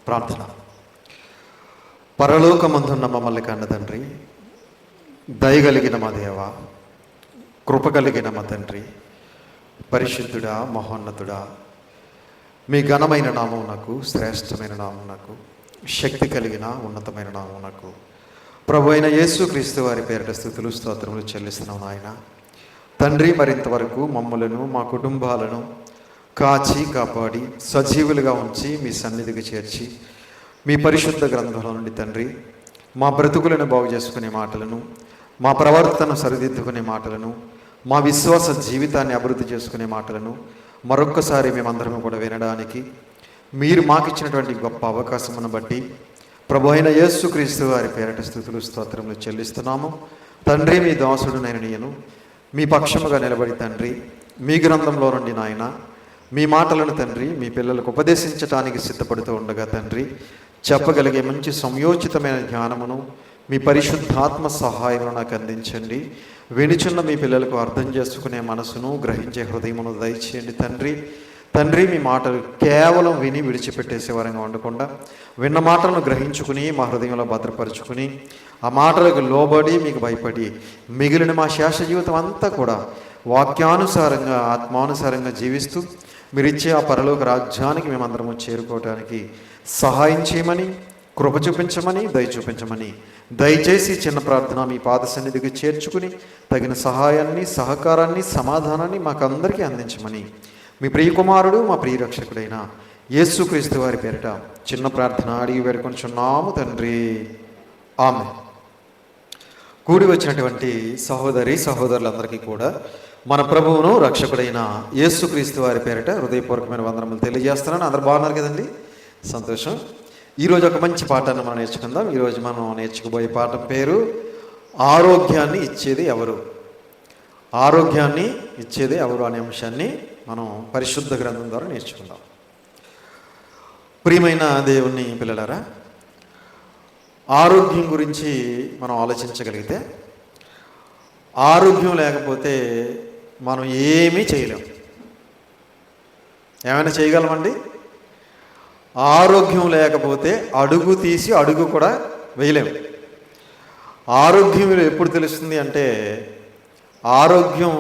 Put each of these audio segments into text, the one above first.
ప్రార్థన. పరలోకమందున్న మమ్మల్ని కన్న తండ్రి, దయగలిగిన మా దేవ, కృప కలిగిన మా తండ్రి, పరిశుద్ధుడా, మహోన్నతుడా, మీ ఘనమైన నామమునకు, శ్రేష్టమైన నామమునకు, శక్తి కలిగిన ఉన్నతమైన నామమునకు ప్రభు అయిన యేసుక్రీస్తు వారి పేరిట స్తుతులు స్తోత్రములు చెల్లిస్తున్నాం నాయన. తండ్రి, మరింతవరకు మమ్మలను, మా కుటుంబాలను కాచి కాపాడి సజీవులుగా ఉంచి మీ సన్నిధికి చేర్చి మీ పరిశుద్ధ గ్రంథంలో నుండి తండ్రి మా బ్రతుకులను బాగు చేసుకునే మాటలను, మా ప్రవర్తన సరిదిద్దుకునే మాటలను, మా విశ్వాస జీవితాన్ని అభివృద్ధి చేసుకునే మాటలను మరొక్కసారి మేమందరం కూడా వినడానికి మీరు మాకు ఇచ్చినటువంటి గొప్ప అవకాశమును బట్టి ప్రభు అయిన యేసుక్రీస్తు వారి పేరిట స్తుతులు స్తోత్రములు చెల్లిస్తున్నాము. తండ్రి, మీ దాసుడు నేను మీ పక్షముగా నిలబడి తండ్రి మీ గ్రంథంలో నుండి నాయన మీ మాటలను తండ్రి మీ పిల్లలకు ఉపదేశించడానికి సిద్ధపడుతూ ఉండగా తండ్రి చెప్పగలిగే మంచి సంయోచితమైన జ్ఞానమును మీ పరిశుద్ధాత్మ సహాయమును నాకు అందించండి. వినుచున్న మీ పిల్లలకు అర్థం చేసుకునే మనసును, గ్రహించే హృదయమును దయచేయండి తండ్రి. తండ్రి, మీ మాటలు కేవలం విని విడిచిపెట్టేసే వారంగా ఉండకుండా విన్న మాటలను గ్రహించుకుని మా హృదయంలో భద్రపరుచుకుని ఆ మాటలకు లోబడి మీకు భయపడి మిగిలిన మా శేష జీవితం అంతా కూడా వాక్యానుసారంగా, ఆత్మానుసారంగా జీవిస్తూ మీరిచ్చే ఆ పరలోక రాజ్యానికి మేమందరము చేరుకోవడానికి సహాయం చేయమని, కృప చూపించమని, దయ చూపించమని దయచేసి చిన్న ప్రార్థన మీ పాద సన్నిధికి చేర్చుకుని తగిన సహాయాన్ని, సహకారాన్ని, సమాధానాన్ని మాకందరికీ అందించమని మీ ప్రియకుమారుడు, మా ప్రియరక్షకుడైన యేసుక్రీస్తు వారి పేరిట చిన్న ప్రార్థన అడిగి వేడుకొంచున్నాము తండ్రి, ఆమేన్. కూడి వచ్చినటువంటి సహోదరి సహోదరులందరికీ కూడా మన ప్రభువును రక్షకుడైన యేసుక్రీస్తు వారి పేరిట హృదయపూర్వకమైన వందనములు తెలియజేస్తున్నాను. అందరు బాగున్నారు కదండి? సంతోషం. ఈరోజు ఒక మంచి పాఠాన్ని మనం నేర్చుకుందాం. ఈరోజు మనం నేర్చుకోబోయే పాఠం పేరు ఆరోగ్యాన్ని ఇచ్చేది ఎవరు. ఆరోగ్యాన్ని ఇచ్చేది ఎవరు అనే అంశాన్ని మనం పరిశుద్ధ గ్రంథం ద్వారా నేర్చుకుందాం. ప్రియమైన దేవుని పిల్లలారా, ఆరోగ్యం గురించి మనం ఆలోచించగలిగితే ఆరోగ్యం లేకపోతే మనం ఏమీ చేయలేం. ఏమైనా చేయగలమండి? ఆరోగ్యం లేకపోతే అడుగు తీసి అడుగు కూడా వేయలేం. ఆరోగ్యం ఎప్పుడు తెలుస్తుంది అంటే ఆరోగ్యం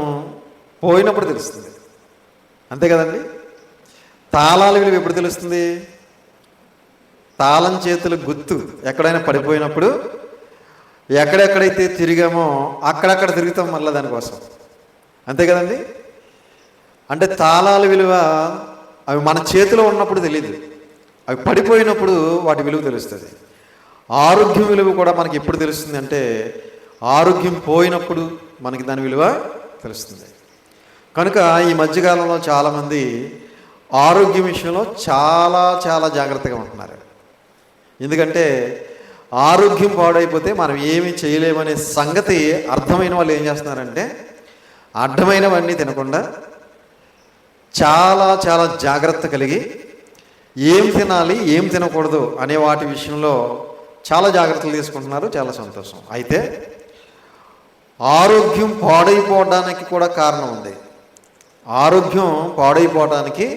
పోయినప్పుడు తెలుస్తుంది. అంతే కదండి? తాళాల విలువ ఎప్పుడు తెలుస్తుంది? తాళం చేతుల గుర్తు ఎక్కడైనా పడిపోయినప్పుడు, ఎక్కడెక్కడైతే తిరిగామో అక్కడక్కడ తిరుగుతాం మళ్ళీ దానికోసం. అంతే కదండి? అంటే తాళాల విలువ అవి మన చేతిలో ఉన్నప్పుడు తెలియదు, అవి పడిపోయినప్పుడు వాటి విలువ తెలుస్తుంది. ఆరోగ్యం విలువ కూడా మనకి ఎప్పుడు తెలుస్తుంది అంటే ఆరోగ్యం పోయినప్పుడు మనకి దాని విలువ తెలుస్తుంది. కనుక ఈ మధ్యకాలంలో చాలామంది ఆరోగ్యం విషయంలో చాలా చాలా జాగ్రత్తగా ఉంటున్నారు. ఎందుకంటే ఆరోగ్యం పాడైపోతే మనం ఏమీ చేయలేమనే సంగతి అర్థమైన వాళ్ళు ఏం చేస్తున్నారంటే అడ్డమైనవన్నీ తినకుండా చాలా చాలా జాగ్రత్త కలిగి ఏం తినాలి, ఏం తినకూడదు అనే వాటి విషయంలో చాలా జాగ్రత్తలు తీసుకుంటున్నారు. చాలా సంతోషం. అయితే ఆరోగ్యం పాడైపోవడానికి కూడా కారణం ఉంది. ఆరోగ్యం పాడైపోవడానికి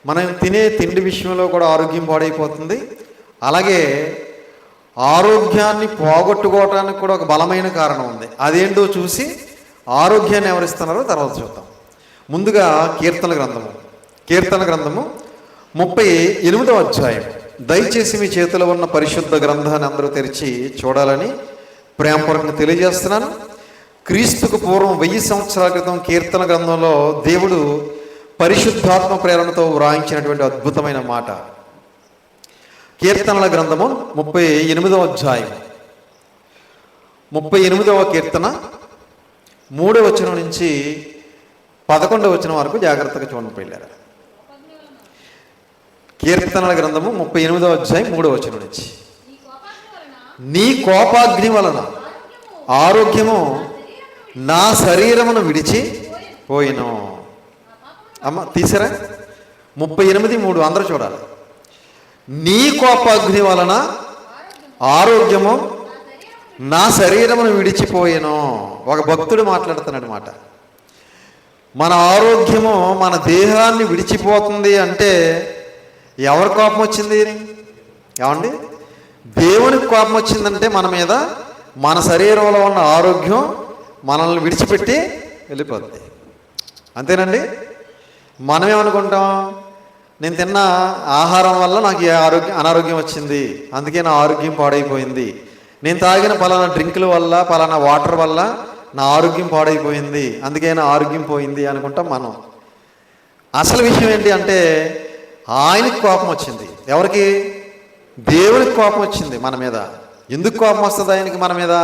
మనం తినే తిండి విషయంలో కూడా ఆరోగ్యం పాడైపోతుంది. అలాగే ఆరోగ్యాన్ని పోగొట్టుకోవడానికి కూడా ఒక బలమైన కారణం ఉంది. అదేంటో చూసి ఆరోగ్యాన్ని ఎవరిస్తున్నారో తర్వాత చూద్దాం. ముందుగా కీర్తన గ్రంథము 38వ అధ్యాయం. దయచేసి మీ చేతిలో ఉన్న పరిశుద్ధ గ్రంథాన్ని అందరూ తెరిచి చూడాలని ప్రేమపూర్వకంగా తెలియజేస్తున్నాను. క్రీస్తుకు పూర్వం 1000 సంవత్సరాల క్రితం కీర్తన గ్రంథంలో దేవుడు పరిశుద్ధాత్మ ప్రేరణతో వ్రాయించినటువంటి అద్భుతమైన మాట. కీర్తనల గ్రంథము 38వ అధ్యాయం 38వ కీర్తన 3వ వచనం నుంచి 11వ వచనం వరకు జాగ్రత్తగా చూడండి పిల్లలు. కీర్తనల గ్రంథము 38వ అధ్యాయం 3వ వచనం నుంచి, నీ కోపాగ్ని వలన ఆరోగ్యము నా శరీరమును విడిచి పోయిను. అమ్మ తీసారా? 38:3 అందరూ చూడాలి. నీ కోపాగ్ని వలన ఆరోగ్యము నా శరీరమును విడిచిపోయేను. ఒక భక్తుడు మాట్లాడుతున్నాడు మాట. మన ఆరోగ్యము మన దేహాన్ని విడిచిపోతుంది అంటే ఎవరి కోపం వచ్చింది? ఏమండి? దేవునికి కోపం వచ్చిందంటే మన మీద, మన శరీరంలో ఉన్న ఆరోగ్యం మనల్ని విడిచిపెట్టి వెళ్ళిపోద్ది. అంతేనండి? మనం ఏమనుకుంటాం, నేను తిన్న ఆహారం వల్ల నాకు అనారోగ్యం వచ్చింది, అందుకే నా ఆరోగ్యం పాడైపోయింది. నేను తాగిన పలానా డ్రింకుల వల్ల, పలానా వాటర్ వల్ల నా ఆరోగ్యం పాడైపోయింది, అందుకే నా ఆరోగ్యం పోయింది అనుకుంటాం మనం. అసలు విషయం ఏంటి అంటే, ఆయనకి కోపం వచ్చింది. ఎవరికి? దేవునికి కోపం వచ్చింది మన మీద. ఎందుకు కోపం వస్తుంది ఆయనకి మన మీద?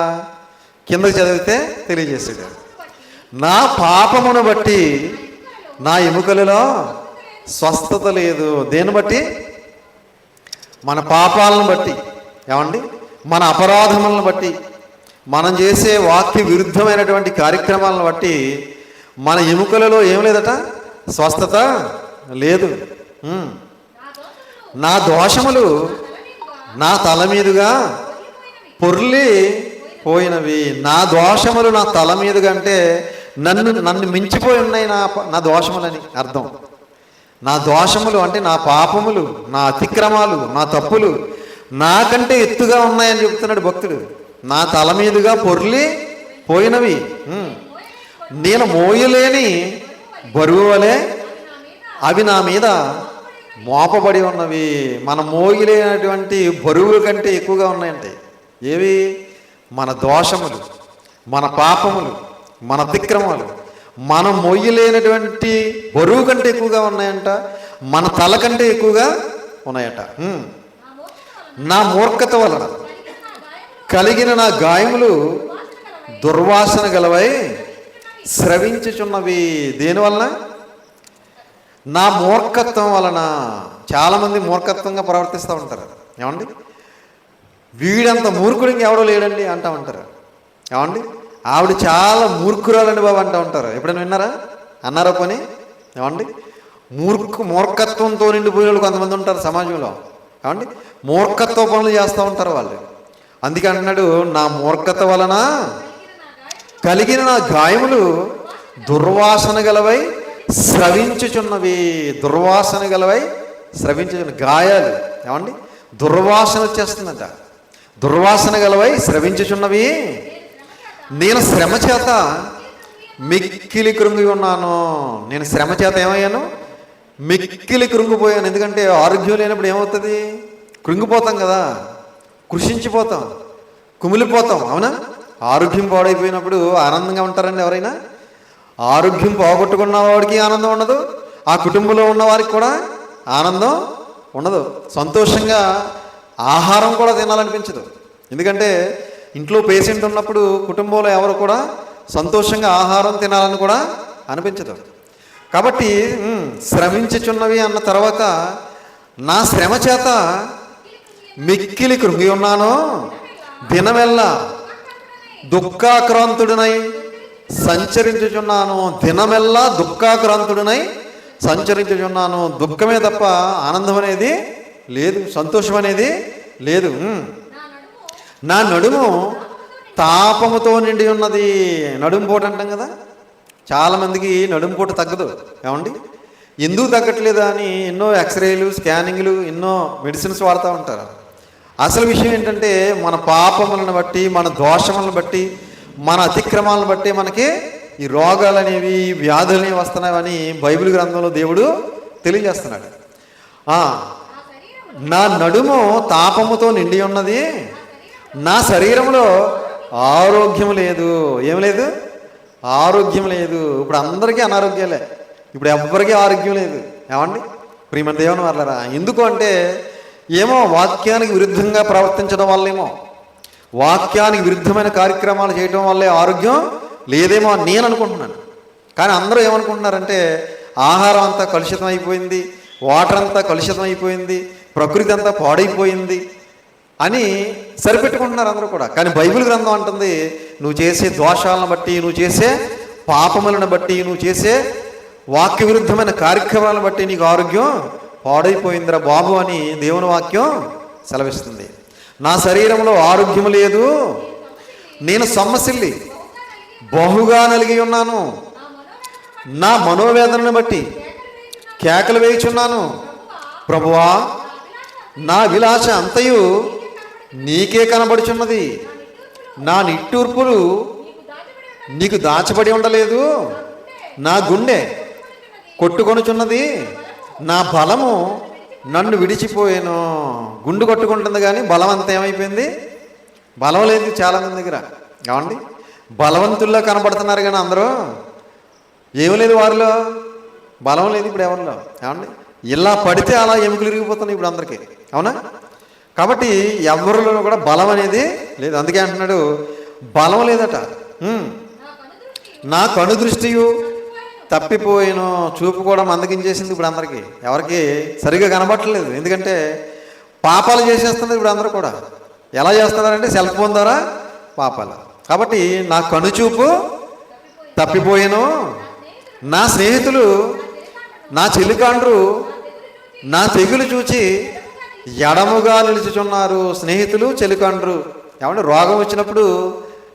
కిందకి చదివితే తెలియజేసాడు. నా పాపమును బట్టి నా ఎముకలలో స్వస్థత లేదు. దేన్ని బట్టి? మన పాపాలను బట్టి. ఏమండి? మన అపరాధములను బట్టి, మనం చేసే వాక్య విరుద్ధమైనటువంటి కార్యక్రమాలను బట్టి మన ఎముకలలో ఏం లేదట? స్వస్థత లేదు. నా దోషములు నా తల మీదుగా పొర్లి పోయినవి. నా దోషములు నా తల మీదుగా అంటే నన్ను మించిపోయి ఉన్నాయి నా దోషములని అర్థం. నా దోషములు అంటే నా పాపములు, నా అతిక్రమాలు, నా తప్పులు నాకంటే ఎత్తుగా ఉన్నాయని చెప్తున్నాడు భక్తుడు. నా తల మీదుగా పొర్లి పోయినవి, నేను మోయలేని బరువు వలె అవి నా మీద మోపబడి ఉన్నవి. మనం మోయలేనటువంటి బరువు కంటే ఎక్కువగా ఉన్నాయంటే ఏవి? మన దోషములు, మన పాపములు, మన అతిక్రమాలు మనం మోయలేనటువంటి బరువు కంటే ఎక్కువగా ఉన్నాయంట. మన తల కంటే ఎక్కువగా ఉన్నాయట. నా మూర్ఖత వలన కలిగిన నా గాయములు దుర్వాసన గలవై స్రవించుచున్నవి. దేనివలన? నా మూర్ఖత్వం వలన. చాలామంది మూర్ఖత్వంగా ప్రవర్తిస్తూ ఉంటారు. ఏమండి? వీడంత మూర్ఖుడు ఇంకెవడో లేడండి అంటూ ఉంటారు. ఏమండి? ఆవిడ చాలా మూర్ఖురాలండి బాబు అంటూ ఉంటారు. ఎప్పుడైనా విన్నారా? అన్నారా పోనీ? ఏమండి? మూర్ఖత్వంతో నిండిపోయిన వాళ్ళు కొంతమంది ఉంటారు సమాజంలో. ఏమండి? మూర్ఖత్వ పనులు చేస్తూ ఉంటారు వాళ్ళు. అందుకే అంటున్నాడు, నా మూర్ఖత వలన కలిగిన నా గాయములు దుర్వాసన గలవై స్రవించుచున్నవి. దుర్వాసన గలవై స్రవించుచున్న గాయాలు. ఏమండి? దుర్వాసన వచ్చేస్తుందంట. దుర్వాసన గలవై స్రవించుచున్నవి. నేను శ్రమ చేత మిక్కిలి కృంగి ఉన్నాను. నేను శ్రమ చేత ఏమయ్యాను? మిక్కిలి కృంగిపోయాను. ఎందుకంటే ఆరోగ్యం లేనప్పుడు ఏమవుతుంది? కృంగిపోతాం కదా, కృషించిపోతాం, కుమిలిపోతాం. అవునా? ఆరోగ్యం పాడైపోయినప్పుడు ఆనందంగా ఉంటారండి ఎవరైనా? ఆరోగ్యం పోగొట్టుకున్న వాడికి ఆనందం ఉండదు, ఆ కుటుంబంలో ఉన్న వారికి కూడా ఆనందం ఉండదు. సంతోషంగా ఆహారం కూడా తినాలనిపించదు. ఎందుకంటే ఇంట్లో పేషెంట్ ఉన్నప్పుడు కుటుంబంలో ఎవరు కూడా సంతోషంగా ఆహారం తినాలని కూడా అనిపించదు. కాబట్టి శ్రమించుచున్నవి అన్న తర్వాత, నా శ్రమ చేత మిక్కిలి కృంగి ఉన్నాను, దినమెల్లా దుఃఖాక్రాంతుడినై సంచరించుచున్నాను. దినమెల్లా దుఃఖాక్రాంతుడినై సంచరించుచున్నాను. దుఃఖమే తప్ప ఆనందం అనేది లేదు, సంతోషం అనేది లేదు. నా నడుము తాపముతో నిండి ఉన్నది. నడుము పోటు అంటాం కదా, చాలామందికి నడుము పోటు తగ్గదు. ఏమండి? ఎందుకు తగ్గట్లేదు అని ఎన్నో ఎక్స్రేలు, స్కానింగ్లు, ఎన్నో మెడిసిన్స్ వాడుతూ ఉంటారు. అసలు విషయం ఏంటంటే, మన పాపములను బట్టి, మన దోషములను బట్టి, మన అతిక్రమాలను బట్టి మనకి ఈ రోగాలు అనేవి, వ్యాధులు అనేవి వస్తున్నాయని బైబిల్ గ్రంథంలో దేవుడు తెలియజేస్తున్నాడు. నా నడుము తాపముతో నిండి ఉన్నది, నా శరీరంలో ఆరోగ్యం లేదు. ఏం లేదు? ఆరోగ్యం లేదు. ఇప్పుడు అందరికీ అనారోగ్యాలే, ఇప్పుడు ఎవ్వరికీ ఆరోగ్యం లేదు. ఏమండి? ప్రియమైన దేవుని వర్లారా, ఎందుకు అంటే ఏమో వాక్యానికి విరుద్ధంగా ప్రవర్తించడం వల్లేమో, వాక్యానికి విరుద్ధమైన కార్యక్రమాలు చేయడం వల్లే ఆరోగ్యం లేదేమో అని నేను అనుకుంటున్నాను. కానీ అందరూ ఏమనుకుంటున్నారంటే, ఆహారం అంతా కలుషితం అయిపోయింది, వాటర్ అంతా కలుషితం అయిపోయింది, ప్రకృతి అంతా పాడైపోయింది అని సరిపెట్టుకుంటున్నారు అందరూ కూడా. కానీ బైబిల్ గ్రంథం అంటుంది, నువ్వు చేసే దోషాలను బట్టి, నువ్వు చేసే పాపములను బట్టి, నువ్వు చేసే వాక్య విరుద్ధమైన కార్యక్రమాలను బట్టి నీకు ఆరోగ్యం పాడైపోయిందిరా బాబు అని దేవుని వాక్యం సెలవిస్తుంది. నా శరీరంలో ఆరోగ్యం లేదు, నేను సొమ్మసిల్లి బహుగా నలిగి ఉన్నాను. నా మనోవేదనను బట్టి కేకలు వేయుచున్నాను. ప్రభువా, నా అభిలాష అంతయు నీకే కనబడుచున్నది. నా నిట్టూర్పులు నీకు దాచబడి ఉండలేదు. నా గుండె కొట్టుకొనుచున్నది, నా బలము నన్ను విడిచిపోయాను. గుండు కొట్టుకుంటుంది కానీ బలం అంతా ఏమైపోయింది? బలం లేదు చాలామంది దగ్గర. కావండి, బలవంతుల్లో కనబడుతున్నారు కానీ అందరూ ఏమి లేదు, వారిలో బలం లేదు ఇప్పుడు ఎవరిలో. ఏమండి, ఇలా పడితే అలా ఎముకలు ఇరిగిపోతున్నాయి ఇప్పుడు అందరికీ. అవునా? కాబట్టి ఎవరిలో కూడా బలం అనేది లేదు. అందుకే అంటున్నాడు బలం లేదట. నా కనుదృష్టియు తప్పిపోయాను. చూపు కూడా మందగించేసింది ఇప్పుడు అందరికీ. ఎవరికి సరిగా కనబట్టలేదు. ఎందుకంటే పాపాలు చేసేస్తున్నారు ఇప్పుడు అందరూ కూడా. ఎలా చేస్తున్నారంటే సెల్ ఫోన్ ద్వారా పాపాలు. కాబట్టి నా కనుచూపు తప్పిపోయాను. నా స్నేహితులు, నా చెలికాండ్రు నా తెగులు చూచి ఎడముగా నిలుచుచున్నారు. స్నేహితులు, చెలికాండ్రు. ఏమంటే రోగం వచ్చినప్పుడు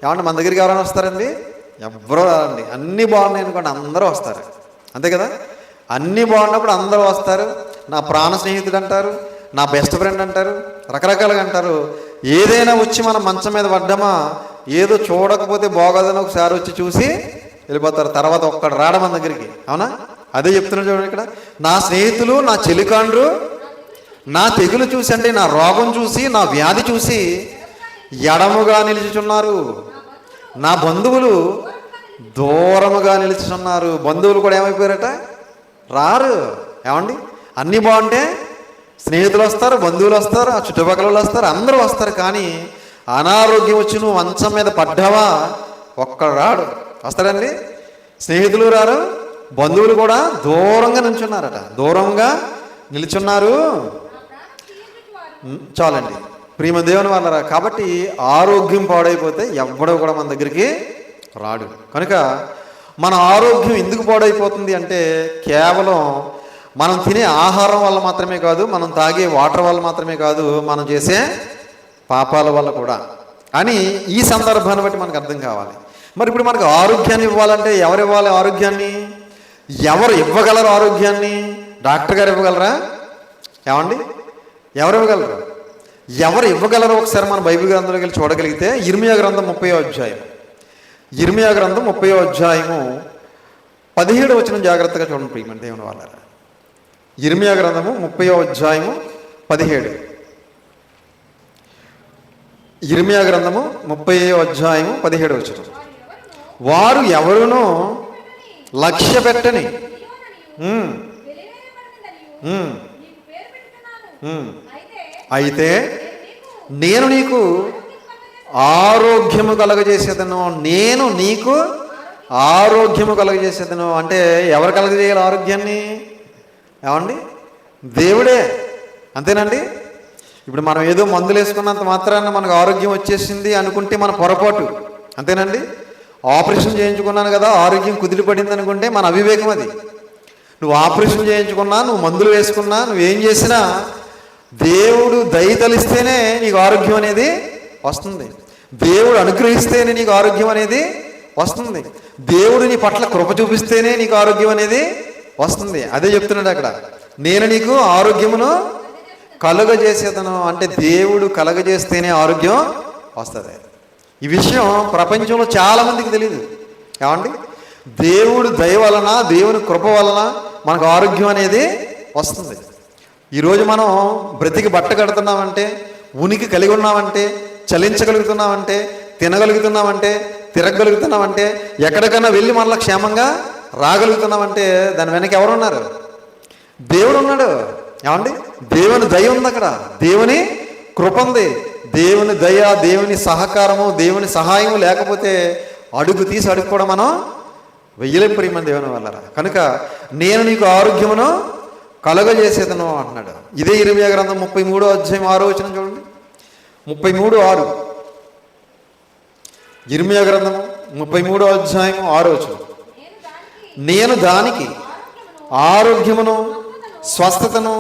ఏమంటే మన దగ్గరికి ఎవరైనా వస్తారండి? ఎవరో రారండి. అన్నీ బాగున్నాయి అనుకోండి అందరూ వస్తారు. అంతే కదా? అన్నీ బాగున్నప్పుడు అందరూ వస్తారు. నా ప్రాణ స్నేహితుడు అంటారు, నా బెస్ట్ ఫ్రెండ్ అంటారు, రకరకాలుగా అంటారు. ఏదైనా వచ్చి మనం మంచం మీద పడ్డామా, ఏదో చూడకపోతే బాగోదని ఒకసారి వచ్చి చూసి వెళ్ళిపోతారు. తర్వాత ఒక్కడు రావడం మన దగ్గరికి. అవునా? అదే చెప్తున్నాడు చూడండి ఇక్కడ. నా స్నేహితులు, నా చెలికాండ్రు నా తెగులు చూసి, అంటే నా రోగం చూసి, నా వ్యాధి చూసి ఎడముగా నిలుచుచున్నారు. నా బంధువులు దూరముగా నిలుచుచున్నారు. బంధువులు కూడా ఏమైపోయారట? రారు. ఏమండి, అన్నీ బాగుంటే స్నేహితులు వస్తారు, బంధువులు వస్తారు, ఆ చుట్టుపక్కల వాళ్ళు వస్తారు, అందరూ వస్తారు. కానీ అనారోగ్యం వచ్చి నువ్వు మంచం మీద పడ్డావా, ఒక్కడు రాడు. వస్తాడండి? స్నేహితులు రారు, బంధువులు కూడా దూరంగా నిల్చున్నారట. దూరంగా నిల్చున్నారు. చాలండి ప్రియమ దేవుని వాళ్ళరా. కాబట్టి ఆరోగ్యం పాడైపోతే ఎవ్వడో కూడా మన దగ్గరికి రాడు. కనుక మన ఆరోగ్యం ఎందుకు పాడైపోతుంది అంటే కేవలం మనం తినే ఆహారం వల్ల మాత్రమే కాదు, మనం తాగే వాటర్ వల్ల మాత్రమే కాదు, మనం చేసే పాపాల వల్ల కూడా అని ఈ సందర్భాన్ని బట్టి మనకు అర్థం కావాలి. మరి ఇప్పుడు మనకు ఆరోగ్యాన్ని ఇవ్వాలంటే ఎవరు ఇవ్వాలి ఆరోగ్యాన్ని? ఎవరు ఇవ్వగలరు ఆరోగ్యాన్ని? డాక్టర్ గారు ఇవ్వగలరా? ఏమండి, ఎవరు ఇవ్వగలరు? ఎవరు ఇవ్వగలరు? ఒకసారి మన బైబిల్ గ్రంథంలోకి వెళ్ళి చూడగలిగితే ఇర్మియా గ్రంథం 30వ అధ్యాయం, ఇర్మియా గ్రంథం 30వ అధ్యాయము 17వ వచనం జాగ్రత్తగా చూడండి ప్రియమైన దేవుని వాళ్ళారా. ఇర్మియా గ్రంథము 30వ అధ్యాయము 17. ఇర్మియా గ్రంథము 30వ అధ్యాయము 17వ వచనం. వారు ఎవరునూ లక్ష్య పెట్టని అయితే నేను నీకు ఆరోగ్యము కలగజేసేదను. నేను నీకు ఆరోగ్యము కలగజేసేదను. అంటే ఎవరు కలగజేయాలి ఆరోగ్యాన్ని? ఏమండి, దేవుడే. అంతేనండి. ఇప్పుడు మనం ఏదో మందులు వేసుకున్నంత మాత్రాన మనకు ఆరోగ్యం వచ్చేసింది అనుకుంటే మన పొరపాటు. అంతేనండి. ఆపరేషన్ చేయించుకున్నాను కదా ఆరోగ్యం కుదిరిపడింది అనుకుంటే మన అవివేకం అది. నువ్వు ఆపరేషన్ చేయించుకున్నా, నువ్వు మందులు వేసుకున్నా, నువ్వేం చేసినా దేవుడు దయతలిస్తేనే నీకు ఆరోగ్యం అనేది వస్తుంది. దేవుడు అనుగ్రహిస్తేనే నీకు ఆరోగ్యం అనేది వస్తుంది. దేవుడు నీ పట్ల కృప చూపిస్తేనే నీకు ఆరోగ్యం అనేది వస్తుంది. అదే చెప్తున్నాడు అక్కడ, నేను నీకు ఆరోగ్యమును కలుగజేసేదను. అంటే దేవుడు కలుగజేస్తేనే ఆరోగ్యం వస్తుంది. ఈ విషయం ప్రపంచంలో చాలామందికి తెలియదు. ఏమండి, దేవుడు దయ వలన, దేవుని కృప వలన మనకు ఆరోగ్యం అనేది వస్తుంది. ఈరోజు మనం బ్రతికి బట్ట కడుతున్నామంటే, ఉనికి కలిగి ఉన్నామంటే, చలించగలుగుతున్నామంటే, తినగలుగుతున్నామంటే, తిరగగలుగుతున్నామంటే, ఎక్కడికైనా వెళ్ళి మనలో క్షేమంగా రాగలుగుతున్నామంటే దాని వెనక ఎవరున్నారు? దేవుడు ఉన్నాడు. ఏమండి, దేవుని దయ ఉంది అక్కడ, దేవుని కృప ఉంది. దేవుని దయ, దేవుని సహకారము, దేవుని సహాయము లేకపోతే అడుగు తీసి అడుగు కూడా మనం వెయ్యలేం ప్రియమైన దేవుని వల్ల. కనుక నేను నీకు ఆరోగ్యమును కలుగజేసేదను అంటున్నాడు. ఇదే ఇర్మియా గ్రంథం 33వ అధ్యాయం 6వ వచనం చూడండి. 33:6. ఇర్మియా గ్రంథం 33వ అధ్యాయం 6వ వచనం. నేను దానికి ఆరోగ్యమును స్వస్థతను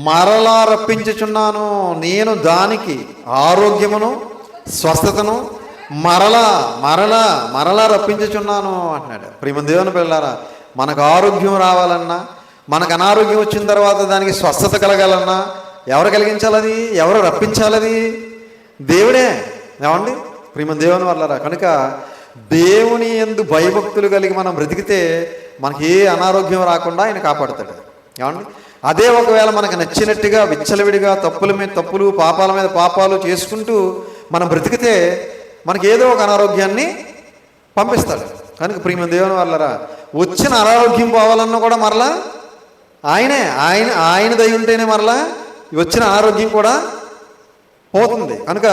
మరలా రప్పించుచున్నాను. నేను దానికి ఆరోగ్యమును స్వస్థతను మరలా మరలా మరలా రప్పించుచున్నాను అంటున్నాడు. ప్రియమైన దేవుని పిల్లారా, మనకు ఆరోగ్యం రావాలన్నా, మనకు అనారోగ్యం వచ్చిన తర్వాత దానికి స్వస్థత కలగాలన్నా ఎవరు కలిగించాలి అది? ఎవరు రప్పించాలి అది? దేవుడే. ఏమండి ప్రియమైన దేవుని వల్లరా, కనుక దేవుని యందు భయభక్తులు కలిగి మనం బ్రతికితే మనకి ఏ అనారోగ్యం రాకుండా ఆయన కాపాడుతాడు. ఏమండి అదే ఒకవేళ మనకు నచ్చినట్టుగా విచ్చలవిడిగా తప్పుల మీద తప్పులు పాపాల మీద పాపాలు చేసుకుంటూ మనం బ్రతికితే మనకి ఏదో ఒక అనారోగ్యాన్ని పంపిస్తాడు. కనుక ప్రియమైన దేవుని వల్లరా, వచ్చిన అనారోగ్యం పోవాలన్నా కూడా మరలా ఆయన దయ ఉంటేనే మరలా వచ్చిన అనారోగ్యం కూడా పోతుంది. కనుక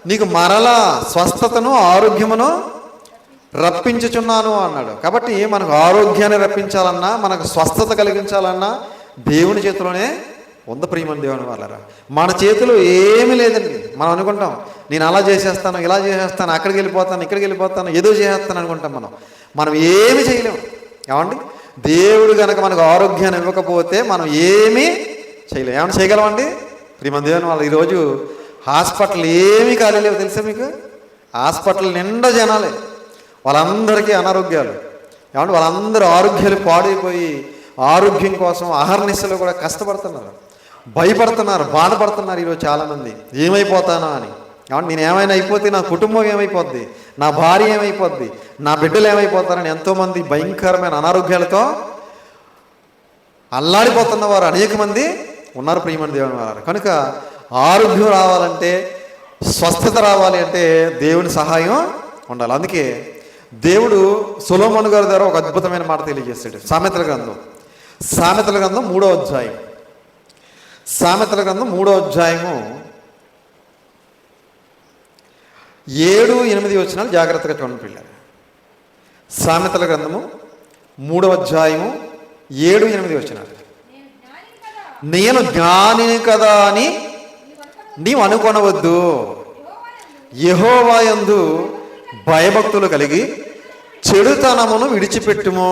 నీకు మరలా స్వస్థతను ఆరోగ్యమును రప్పించుచున్నాను అన్నాడు. కాబట్టి మనకు ఆరోగ్యాన్ని రప్పించాలన్నా, మనకు స్వస్థత కలిగించాలన్నా దేవుని చేతిలోనే ఉంది. ప్రియమైన దేవుని వాళ్ళరా, మన చేతిలో ఏమీ లేదండి. మనం అనుకుంటాం నేను అలా చేసేస్తాను, ఇలా చేసేస్తాను, అక్కడికి వెళ్ళిపోతాను, ఇక్కడికి వెళ్ళిపోతాను, ఏదో చేసేస్తాను అనుకుంటాం. మనం ఏమి చేయలేము. ఏమండి దేవుడు కనుక మనకు ఆరోగ్యాన్ని ఇవ్వకపోతే మనం ఏమీ చేయలేము. ఏమైనా చేయగలమండి? ప్రియమైన దేవుని వాళ్ళు, ఈరోజు హాస్పిటల్ ఏమీ ఖాళీ లేవు తెలుసా మీకు? హాస్పిటల్ నిండా జనాలే, వాళ్ళందరికీ అనారోగ్యాలు. ఏమంటే వాళ్ళందరూ ఆరోగ్యాలు పాడైపోయి ఆరోగ్యం కోసం అహర్నిశలు కూడా కష్టపడుతున్నారు, భయపడుతున్నారు, బాధపడుతున్నారు ఈరోజు చాలామంది. ఏమైపోతానా అని. ఏమంటే నేను ఏమైనా అయిపోతే నా కుటుంబం ఏమైపోద్ది, నా భార్య ఏమైపోద్ది, నా బిడ్డలు ఏమైపోతారని ఎంతోమంది భయంకరమైన అనారోగ్యాలతో అల్లాడిపోతున్న వారు అనేక మంది ఉన్నారు. ప్రియమైన దేవుని వారు, కనుక ఆరోగ్యం రావాలంటే, స్వస్థత రావాలి అంటే దేవుని సహాయం ఉండాలి. అందుకే దేవుడు సొలొమోను గారి ద్వారా ఒక అద్భుతమైన మాట తెలియజేస్తాడు. సామెతల గ్రంథం 3వ అధ్యాయం, సామెతల గ్రంథం 3వ అధ్యాయము 7-8 వచనాలు జాగ్రత్తగా చూడండి పిల్లలు. సామెతల గ్రంథము 3వ అధ్యాయము 7-8 వచనాలు. నేను జ్ఞానిని కదా అని నీవు అనుకొనవద్దు, యెహోవా యందు భయభక్తులు కలిగి చెడుతనమును విడిచిపెట్టుము,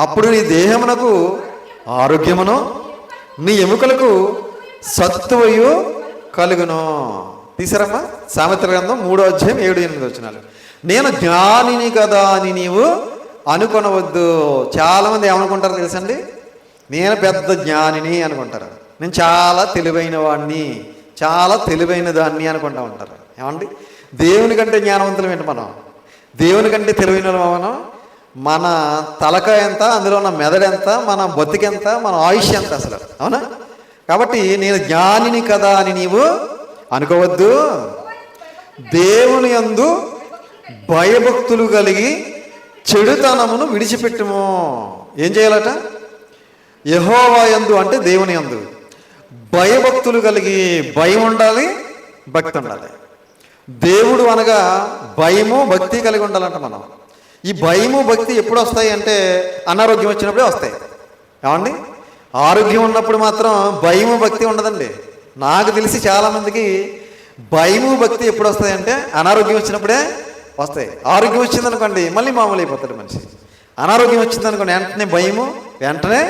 అప్పుడు నీ దేహమునకు ఆరోగ్యమును నీ ఎముకలకు సత్తువయు కలుగును. తీసారమ్మా? సామెతల గ్రంథం 3వ అధ్యాయం 7-8 వచనాలు. నేను జ్ఞానిని కదా అని నీవు అనుకొనవద్దు. చాలామంది ఏమనుకుంటారు తెలుసండి? నేను పెద్ద జ్ఞానిని అనుకుంటారు, నేను చాలా తెలివైన వాడిని, చాలా తెలివైన దాన్ని అనుకుంటా ఉంటారు. ఏమండి దేవుని కంటే జ్ఞానవంతులు ఏంటి మనం? దేవుని కంటే తెలివైన మనం? మన తలకాయ ఎంత, అందులో ఉన్న మెదడు ఎంత, మన బతికెంత, మన ఆయుష్ ఎంత అసలు, అవునా? కాబట్టి నేను జ్ఞానిని కదా అని నీవు అనుకోవద్దు, దేవుని యందు భయభక్తులు కలిగి చెడుతనమును విడిచిపెట్టుము. ఏం చేయాలట? యెహోవా యందు అంటే దేవుని యందు భయభక్తులు కలిగి, భయం ఉండాలి, భక్తి ఉండాలి. దేవుడు అనగా భయము భక్తి కలిగి ఉండాలంట మనం. ఈ భయము భక్తి ఎప్పుడు వస్తాయి అంటే అనారోగ్యం వచ్చినప్పుడే వస్తాయి. ఏమండి ఆరోగ్యం ఉన్నప్పుడు మాత్రం భయము భక్తి ఉండదండి. నాకు తెలిసి చాలామందికి భయము భక్తి ఎప్పుడు వస్తాయంటే అనారోగ్యం వచ్చినప్పుడే వస్తాయి. ఆరోగ్యం వచ్చిందనుకోండి మళ్ళీ మామూలు అయిపోతాడు మనిషి. అనారోగ్యం వచ్చిందనుకోండి వెంటనే భయము, వెంటనే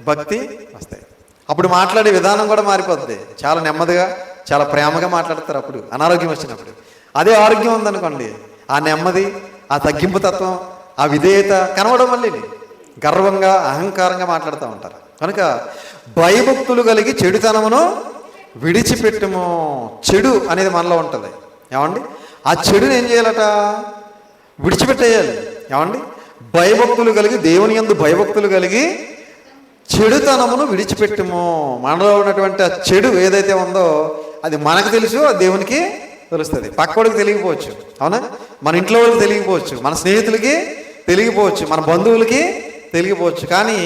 భక్తి వస్తాయి. అప్పుడు మాట్లాడే విధానం కూడా మారిపోద్ది. చాలా నెమ్మదిగా, చాలా ప్రేమగా మాట్లాడతారు అప్పుడు అనారోగ్యం వచ్చినప్పుడు. అదే ఆరోగ్యం ఉందనుకోండి ఆ నెమ్మది, ఆ తగ్గింపు తత్వం, ఆ విధేయత కనబడం మళ్ళీ గర్వంగా అహంకారంగా మాట్లాడుతూ ఉంటారు. కనుక భయభక్తులు కలిగి చెడుతనమును విడిచిపెట్టుము. చెడు అనేది మనలో ఉంటుంది. ఏమండి ఆ చెడుని ఏం చేయాలట? విడిచిపెట్టేయాలి. ఏమండి భయభక్తులు కలిగి, దేవుని యందు భయభక్తులు కలిగి చెడుతనమును విడిచిపెట్టుము. మనలో ఉన్నటువంటి ఆ చెడు ఏదైతే ఉందో అది మనకు తెలుసు, అది దేవునికి తెలుస్తుంది. పక్కోడికి తెలియకపోవచ్చు, అవునా? మన ఇంట్లో వాళ్ళకి తెలియకపోవచ్చు, మన స్నేహితులకి తెలియకపోవచ్చు, మన బంధువులకి తెలియకపోవచ్చు. కానీ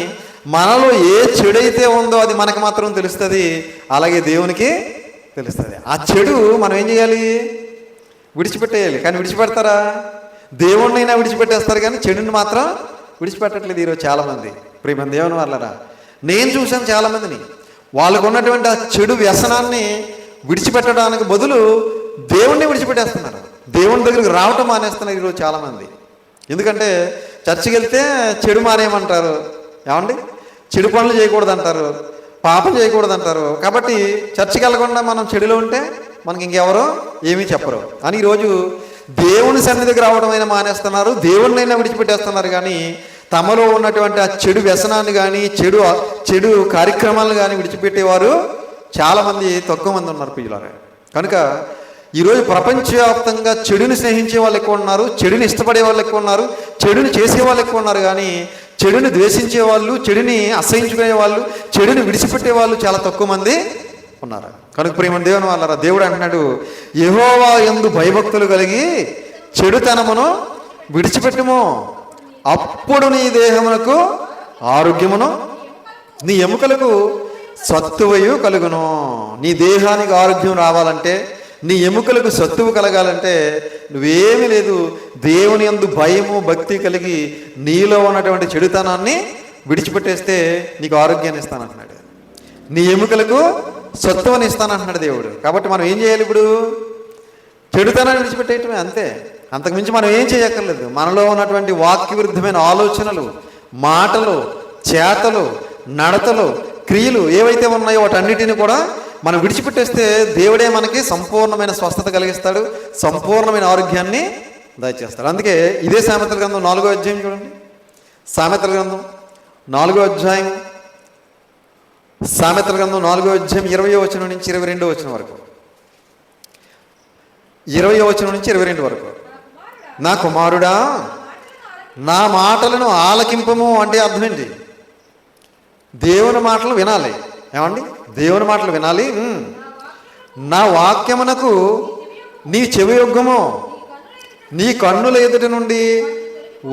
మనలో ఏ చెడైతే ఉందో అది మనకు మాత్రం తెలుస్తుంది, అలాగే దేవునికి తెలుస్తుంది. ఆ చెడు మనం ఏం చేయాలి? విడిచిపెట్టేయాలి. కానీ విడిచిపెడతారా? దేవుణ్ణైనా విడిచిపెట్టేస్తారు కానీ చెడుని మాత్రం విడిచిపెట్టట్లేదు ఈరోజు చాలామంది. ప్రియమైన దేవుని వాళ్ళరా, నేను చూశాను చాలామందిని, వాళ్ళకు ఉన్నటువంటి ఆ చెడు వ్యసనాన్ని విడిచిపెట్టడానికి బదులు దేవుణ్ణి విడిచిపెట్టేస్తున్నారు. దేవుని దగ్గరికి రావటం మానేస్తున్నారు ఈరోజు చాలామంది. ఎందుకంటే చర్చికి వెళ్తే చెడు మానేయమంటారు. ఏమండి చెడు పనులు చేయకూడదు అంటారు, పాపం చేయకూడదు అంటారు. కాబట్టి చర్చికి వెళ్ళకుండా మనం చెడులో ఉంటే మనకి ఇంకెవరో ఏమీ చెప్పరు అని ఈరోజు దేవుని సన్నిధికి రావడం అయినా మానేస్తున్నారు, దేవుణ్ణైనా విడిచిపెట్టేస్తున్నారు. కానీ తమలో ఉన్నటువంటి ఆ చెడు వ్యసనాన్ని కానీ చెడు కార్యక్రమాలను కానీ విడిచిపెట్టేవారు చాలామంది తక్కువ మంది ఉన్నారు ప్రియులారా. కనుక ఈరోజు ప్రపంచవ్యాప్తంగా చెడుని స్నేహించే వాళ్ళు ఎక్కువ ఉన్నారు, చెడుని ఇష్టపడే వాళ్ళు ఎక్కువ ఉన్నారు, చెడుని చేసే వాళ్ళు ఎక్కువ ఉన్నారు. కానీ చెడుని ద్వేషించే వాళ్ళు, చెడుని అసహించుకునే వాళ్ళు, చెడుని విడిచిపెట్టే వాళ్ళు చాలా తక్కువ మంది ఉన్నారు. కనుక ప్రియమైన దేవుని వాళ్ళారా, దేవుడు అంటున్నాడు, యెహోవా యందు భయభక్తులు కలిగి చెడుతనమును విడిచిపెట్టుము, అప్పుడు నీ దేహమునకు ఆరోగ్యమును నీ ఎముకలకు సత్తువయు కలుగును. నీ దేహానికి ఆరోగ్యం రావాలంటే, నీ ఎముకలకు సత్తువు కలగాలంటే నువ్వేమీ లేదు, దేవుని యందు భయము భక్తి కలిగి నీలో ఉన్నటువంటి చెడుతనాన్ని విడిచిపెట్టేస్తే నీకు ఆరోగ్యాన్ని ఇస్తానంటున్నాడు. నీ ఎముకలకు సత్తువని ఇస్తానంటున్నాడు దేవుడు. కాబట్టి మనం ఏం చేయాలి? ఇప్పుడు చెడుతనాన్ని విడిచిపెట్టేయటమే, అంతే. అంతకుమించి మనం ఏం చేయక్కర్లేదు. మనలో ఉన్నటువంటి వాక్య విరుద్ధమైన ఆలోచనలు, మాటలు, చేతలు, నడతలు, క్రియలు ఏవైతే ఉన్నాయో వాటన్నిటిని కూడా మనం విడిచిపెట్టేస్తే దేవుడే మనకి సంపూర్ణమైన స్వస్థత కలిగిస్తాడు, సంపూర్ణమైన ఆరోగ్యాన్ని దయచేస్తాడు. అందుకే ఇదే సామెతల గ్రంథం 4వ అధ్యాయం చూడండి. సామెతల గ్రంథం 4వ అధ్యాయం, సామెతల గ్రంథం 4వ అధ్యాయం 20వ వచనం నుంచి 22వ వచనం వరకు, 20వ వచనం నుంచి 22 వరకు. నా కుమారుడా, నా మాటలను ఆలకింపము అంటే అర్థం ఏంటి? దేవుని మాటలు వినాలి. ఏమండి? దేవుని మాటలు వినాలి. నా వాక్యమునకు నీ చెవి యొగ్గము, నీ కన్నుల ఎదుటి నుండి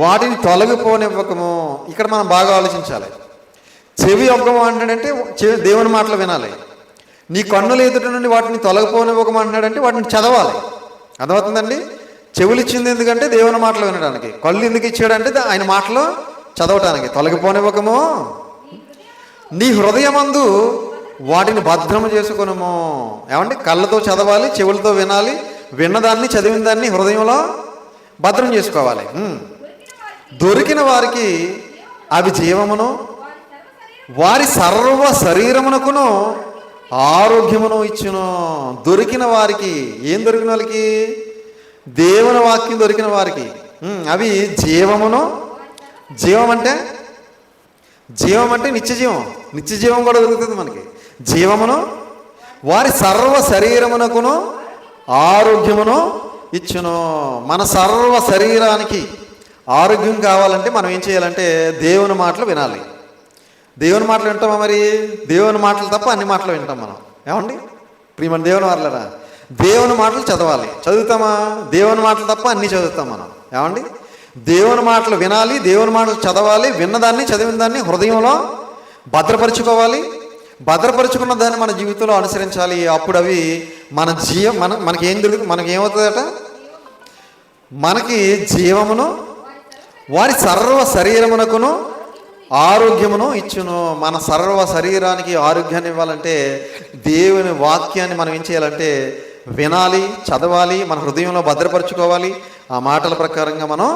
వాటిని తొలగిపోనివ్వకము. ఇక్కడ మనం బాగా ఆలోచించాలి. చెవి యొగ్గము అంటాడంటే దేవుని మాటలు వినాలి. నీ కన్నుల ఎదుటి నుండి వాటిని తొలగిపోనివ్వకము అంటున్నాడంటే వాటిని చదవాలి. అర్థమవుతుందండి? చెవులు ఇచ్చింది ఎందుకంటే దేవుని మాటలు వినడానికి, కళ్ళు ఎందుకు ఇచ్చాడంటే ఆయన మాటలు చదవటానికి. తొలగిపోనివ్వకము, నీ హృదయమందు వాటిని భద్రము చేసుకొనుము. ఏమంటే కళ్ళతో చదవాలి, చెవులతో వినాలి, విన్నదాన్ని చదివిన దాన్ని హృదయంలో భద్రం చేసుకోవాలి. దొరికిన వారికి అవి జీవమును, వారి సర్వ శరీరమునకును ఆరోగ్యమును ఇచ్చును. దొరికిన వారికి, ఏం దొరికిన వాళ్ళకి? దేవుని వాక్యం దొరికిన వారికి అవి జీవమును. జీవం అంటే నిత్య జీవం. నిత్య జీవం కూడా దొరుకుతుంది మనకి. జీవమును, వారి సర్వ శరీరమునకును ఆరోగ్యమును ఇచ్చును. మన సర్వ శరీరానికి ఆరోగ్యం కావాలంటే మనం ఏం చేయాలంటే దేవుని మాటలు వినాలి. దేవుని మాటలు వింటామా? మరి దేవుని మాటలు తప్ప అన్ని మాటలు వింటాం మనం. ఏమండి? ప్రియమైన దేవుని వాళ్ళరా, దేవుని మాటలు చదవాలి. చదువుతామా? దేవుని మాటలు తప్ప అన్నీ చదువుతాం మనం. ఏమండి? దేవుని మాటలు వినాలి, దేవుని మాటలు చదవాలి, విన్నదాన్ని చదివిన దాన్ని హృదయంలో భద్రపరుచుకోవాలి. భద్రపరుచుకున్న దాన్ని మన జీవితంలో అనుసరించాలి. అప్పుడు అవి మనకి ఏం దొరుకుతుంది? మనకి ఏమవుతుందట? మనకి జీవమును, వారి సర్వ శరీరమునకును ఆరోగ్యమును ఇచ్చును. మన సర్వ శరీరానికి ఆరోగ్యాన్ని ఇవ్వాలంటే దేవుని వాక్యాన్ని మనం ఏం చేయాలంటే వినాలి, చదవాలి, మన హృదయంలో భద్రపరుచుకోవాలి. ఆ మాటల ప్రకారంగా మనం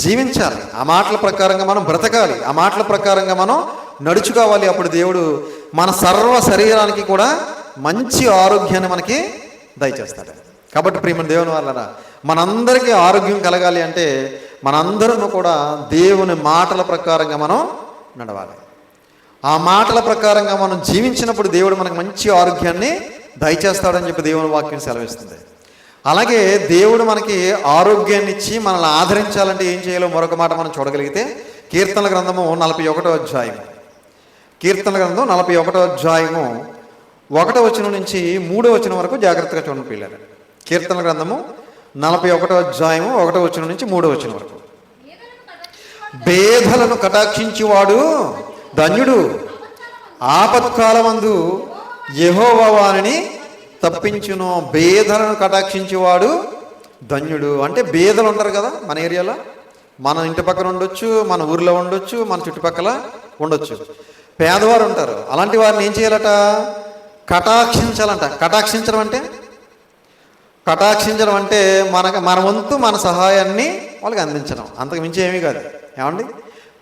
జీవించాలి, ఆ మాటల ప్రకారంగా మనం బ్రతకాలి, ఆ మాటల ప్రకారంగా మనం నడుచుకోవాలి. అప్పుడు దేవుడు మన సర్వ శరీరానికి కూడా మంచి ఆరోగ్యాన్ని మనకి దయచేస్తాడు. కాబట్టి ప్రియమైన దేవుని వాళ్ళరా, మనందరికీ ఆరోగ్యం కలగాలి అంటే మనందరం కూడా దేవుని మాటల ప్రకారంగా మనం నడవాలి. ఆ మాటల ప్రకారంగా మనం జీవించినప్పుడు దేవుడు మనకు మంచి ఆరోగ్యాన్ని దయచేస్తాడని చెప్పి దేవుని వాక్యం సెలవిస్తుంది. అలాగే దేవుడు మనకి ఆరోగ్యాన్ని ఇచ్చి మనల్ని ఆదరించాలంటే ఏం చేయాలో మరొక మాట మనం చూడగలిగితే కీర్తనల గ్రంథము 41వ అధ్యాయం, కీర్తనల గ్రంథం 41వ అధ్యాయము 1వ వచనం నుంచి 3వ వచనం వరకు జాగ్రత్తగా చూడండి పిల్లలు. కీర్తనల గ్రంథము 41వ అధ్యాయము 1వ వచనం నుంచి 3వ వచనం వరకు. భేదలను కటాక్షించువాడు ధన్యుడు, ఆపత్కాలమందు యెహోవా వారిని తప్పించును. భేదలను కటాక్షించేవాడు ధన్యుడు. అంటే భేదలు ఉంటారు కదా మన ఏరియాలో, మన ఇంటి పక్కన ఉండొచ్చు, మన ఊర్లో ఉండొచ్చు, మన చుట్టుపక్కల ఉండొచ్చు. పేదవారు ఉంటారు. అలాంటి వారిని ఏం చేయాలట? కటాక్షించాలంట. కటాక్షించడం అంటే మన వంతు మన సహాయాన్ని వాళ్ళకి అందించడం, అంతకు మించి ఏమీ కాదు. ఏమండి?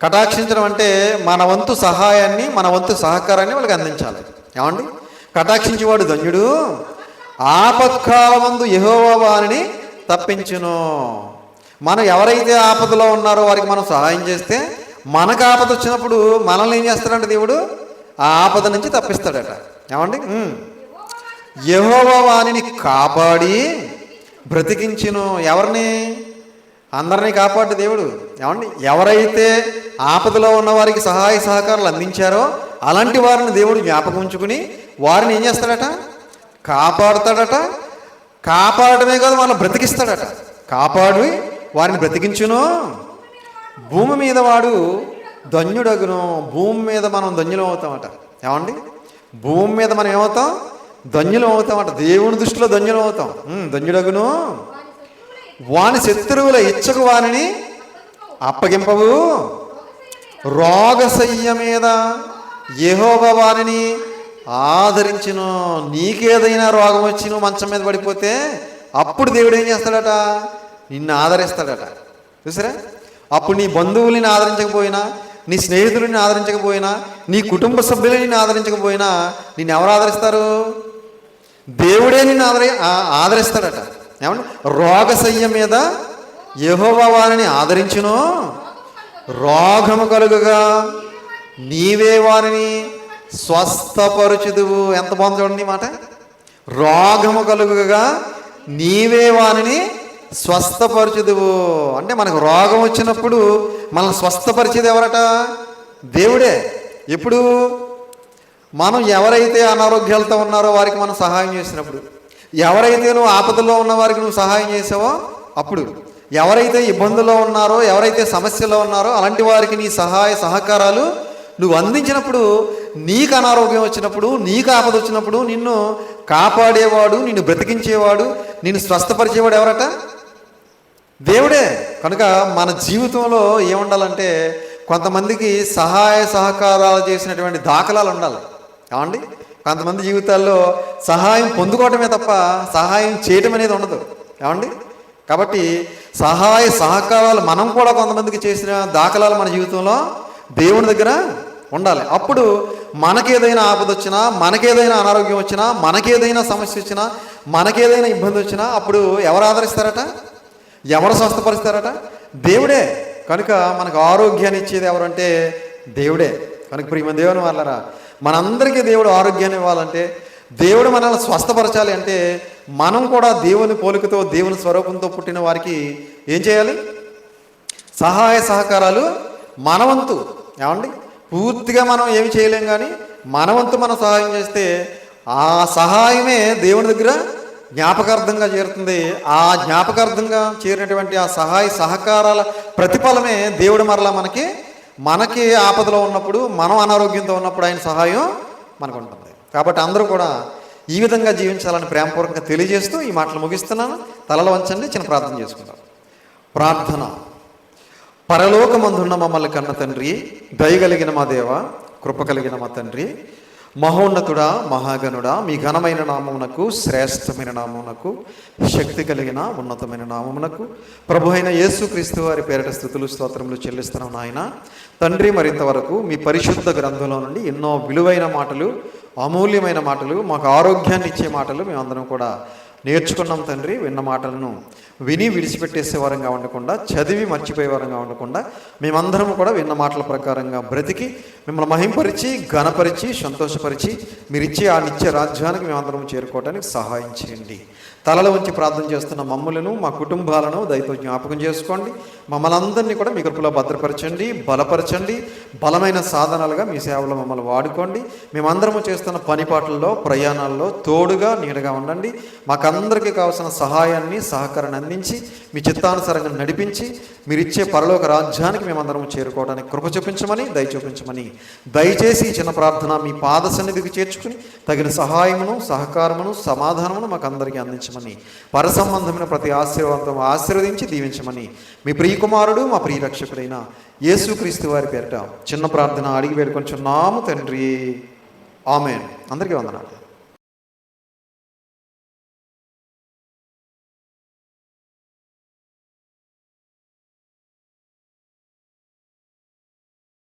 కటాక్షించడం అంటే మన వంతు సహాయాన్ని, మన వంతు సహకారాన్ని వాళ్ళకి అందించాలి. ఏమండి? కటాక్షించేవాడు ధన్యుడు, ఆపత్కాలమందు యెహోవా వారిని తప్పించును. మనం ఎవరైతే ఆపదలో ఉన్నారో వారికి మనం సహాయం చేస్తే మనకు ఆపద వచ్చినప్పుడు మనల్ని ఏం చేస్తాడంటే దేవుడు ఆ ఆపద నుంచి తప్పిస్తాడట. ఏమండి? యెహోవా వానిని కాపాడి బ్రతికించును. ఎవరిని? అందరినీ కాపాడు దేవుడు. ఏమండి? ఎవరైతే ఆపదలో ఉన్న వారికి సహాయ సహకారాలు అందించారో అలాంటి వారిని దేవుడు జ్ఞాపకం ఉంచుకుని వారిని ఏం చేస్తాడట? కాపాడుతాడట. కాపాడటమే కాదు, వాళ్ళని బ్రతికిస్తాడట. కాపాడి వారిని బ్రతికించును. భూమి మీద వాడు ధన్యుడగును. భూమి మీద మనం ధన్యులం అవుతామట. ఏమండి? భూమి మీద మనం ఏమవుతాం? ధన్యులం అవుతామట. దేవుని దృష్టిలో ధన్యులం అవుతాం. ధన్యుడగును. వాని శత్రువుల ఇచ్చకు వారిని అప్పగింపవు. రోగశయ్య మీద యెహోవా వారిని ఆదరించును. నీకేదైనా రోగం వచ్చి నువ్వు మంచం మీద పడిపోతే అప్పుడు దేవుడు ఏం చేస్తాడట? నిన్ను ఆదరిస్తాడట. చూసారా? అప్పుడు నీ బంధువుల్ని ఆదరించకపోయినా, నీ స్నేహితులని ఆదరించకపోయినా, నీ కుటుంబ సభ్యులని నిన్ను ఆదరించకపోయినా నిన్ను ఎవరు ఆదరిస్తారు? దేవుడే నిన్ను ఆదరిస్తాడట. ఏమంటే రోగశయ్య మీద యెహోవా వారిని ఆదరించును. రోగము కలుగుగా నీవే వారిని స్వస్థపరచుదువు. ఎంత బాగుంది చూడండి మాట. రోగము కలుగుగా నీవే వారిని స్వస్థపరచుదువు. అంటే మనకు రోగం వచ్చినప్పుడు మనల్ని స్వస్థపరిచేది ఎవరట? దేవుడే. ఎప్పుడు? మనం ఎవరైతే అనారోగ్యాలతో ఉన్నారో వారికి మనం సహాయం చేసినప్పుడు, ఎవరైతే నువ్వు ఆపదలో ఉన్న వారికి నువ్వు సహాయం చేసావో అప్పుడు, ఎవరైతే ఇబ్బందుల్లో ఉన్నారో, ఎవరైతే సమస్యలో ఉన్నారో అలాంటి వారికి నీ సహాయ సహకారాలు నువ్వు అందించినప్పుడు, నీకు అనారోగ్యం వచ్చినప్పుడు, నీకు ఆపద వచ్చినప్పుడు నిన్ను కాపాడేవాడు, నిన్ను బ్రతికించేవాడు, నిన్ను స్వస్థపరిచేవాడు ఎవరట? దేవుడే. కనుక మన జీవితంలో ఏముండాలంటే కొంతమందికి సహాయ సహకారాలు చేసినటువంటి దాఖలాలు ఉండాలి. ఏమండి? కొంతమంది జీవితాల్లో సహాయం పొందుకోవటమే తప్ప సహాయం చేయటం అనేది ఉండదు. ఏమండి? కాబట్టి సహాయ సహకారాలు మనం కూడా కొంతమందికి చేసిన దాఖలాలు మన జీవితంలో దేవుని దగ్గర ఉండాలి. అప్పుడు మనకేదైనా ఆపద వచ్చినా, మనకేదైనా అనారోగ్యం వచ్చినా, మనకేదైనా సమస్య వచ్చినా, మనకేదైనా ఇబ్బంది వచ్చినా అప్పుడు ఎవరు ఆదరిస్తారట? ఎవరు స్వస్థపరుస్తారట? దేవుడే. కనుక మనకు ఆరోగ్యాన్ని ఇచ్చేది ఎవరంటే దేవుడే. కనుక ప్రియమైన దేవుని వాళ్ళరా, మనందరికీ దేవుడు ఆరోగ్యాన్ని ఇవ్వాలంటే, దేవుడు మనల్ని స్వస్థపరచాలి అంటే మనం కూడా దేవుని పోలికతో, దేవుని స్వరూపంతో పుట్టిన వారికి ఏం చేయాలి? సహాయ సహకారాలు మనవంతు. ఏమండి? పూర్తిగా మనం ఏమి చేయలేం, కానీ మనవంతు మనం సహాయం చేస్తే ఆ సహాయమే దేవుని దగ్గర జ్ఞాపకార్థంగా చేరుతుంది. ఆ జ్ఞాపకార్థంగా చేరినటువంటి ఆ సహాయ సహకారాల ప్రతిఫలమే దేవుడు మరలా మనకి ఆపదలో ఉన్నప్పుడు, మనం అనారోగ్యంతో ఉన్నప్పుడు ఆయన సహాయం మనకు ఉంటుంది. కాబట్టి అందరూ కూడా ఈ విధంగా జీవించాలని ప్రేమపూర్వకంగా తెలియజేస్తూ ఈ మాటలు ముగిస్తున్నాను. తలలు వంచండి, చిన్న ప్రార్థన చేసుకుందాం. ప్రార్థన. పరలోకమందున్న మమ్మల్ని కన్న తండ్రి, దయగలిగిన మా దేవ, కృప కలిగిన మా తండ్రి, మహోన్నతుడా, మహాగణుడా, మీ ఘనమైన నామమునకు, శ్రేష్టమైన నామమునకు, శక్తి కలిగిన ఉన్నతమైన నామమునకు ప్రభు అయిన యేసుక్రీస్తు వారి పేరిట స్తుతులు స్తోత్రములు చెల్లిస్తున్నాం నాయన. తండ్రి, మరింతవరకు మీ పరిశుద్ధ గ్రంథంలో నుండి ఎన్నో విలువైన మాటలు, అమూల్యమైన మాటలు, మాకు ఆరోగ్యాన్ని ఇచ్చే మాటలు మేమందరం కూడా నేర్చుకున్నాం తండ్రి. విన్న మాటలను విని విడిచిపెట్టేసే వారంగా ఉండకుండా, చదివి మర్చిపోయే వారంగా ఉండకుండా మేమందరం కూడా విన్న మాటల ప్రకారంగా బ్రతికి మిమ్మల్ని మహింపరిచి, ఘనపరిచి, సంతోషపరిచి మీరిచ్చే ఆ నిత్య రాజ్యానికి మేమందరం చేరుకోవడానికి సహాయం చేయండి. తలలో ఉంచి ప్రార్థన చేస్తున్న మమ్మలను, మా కుటుంబాలను దయతో జ్ఞాపకం చేసుకోండి. మమ్మల్ని అందరినీ కూడా మీ కృపలో భద్రపరచండి, బలపరచండి. బలమైన సాధనాలుగా మీ సేవలో మమ్మల్ని వాడుకోండి. మేమందరము చేస్తున్న పనిపాట్లలో, ప్రయాణాల్లో తోడుగా, నీడగా ఉండండి. మాకందరికీ కావాల్సిన సహాయాన్ని, సహకారాన్ని అందించి మీ చిత్తానుసారంగా నడిపించి మీరిచ్చే పరలోక రాజ్యానికి మేమందరం చేరుకోవడానికి కృప చూపించమని, దయ చూపించమని దయచేసి ఈ చిన్న ప్రార్థన మీ పాద సన్నిధికి చేర్చుకుని తగిన సహాయమును, సహకారమును, సమాధానమును మాకు అందరికీ అందించమని, పరసంబంధమైన ప్రతి ఆశీర్వాదం ఆశీర్వదించి దీవించమని మీ ప్రియకుమారుడు, మా ప్రియ రక్షకుడైన యేసుక్రీస్తు వారి పేరిట చిన్న ప్రార్థన అడిగి వేడుకొంచున్నాము తండ్రి. ఆమేన్. అందరికీ వందనాలు.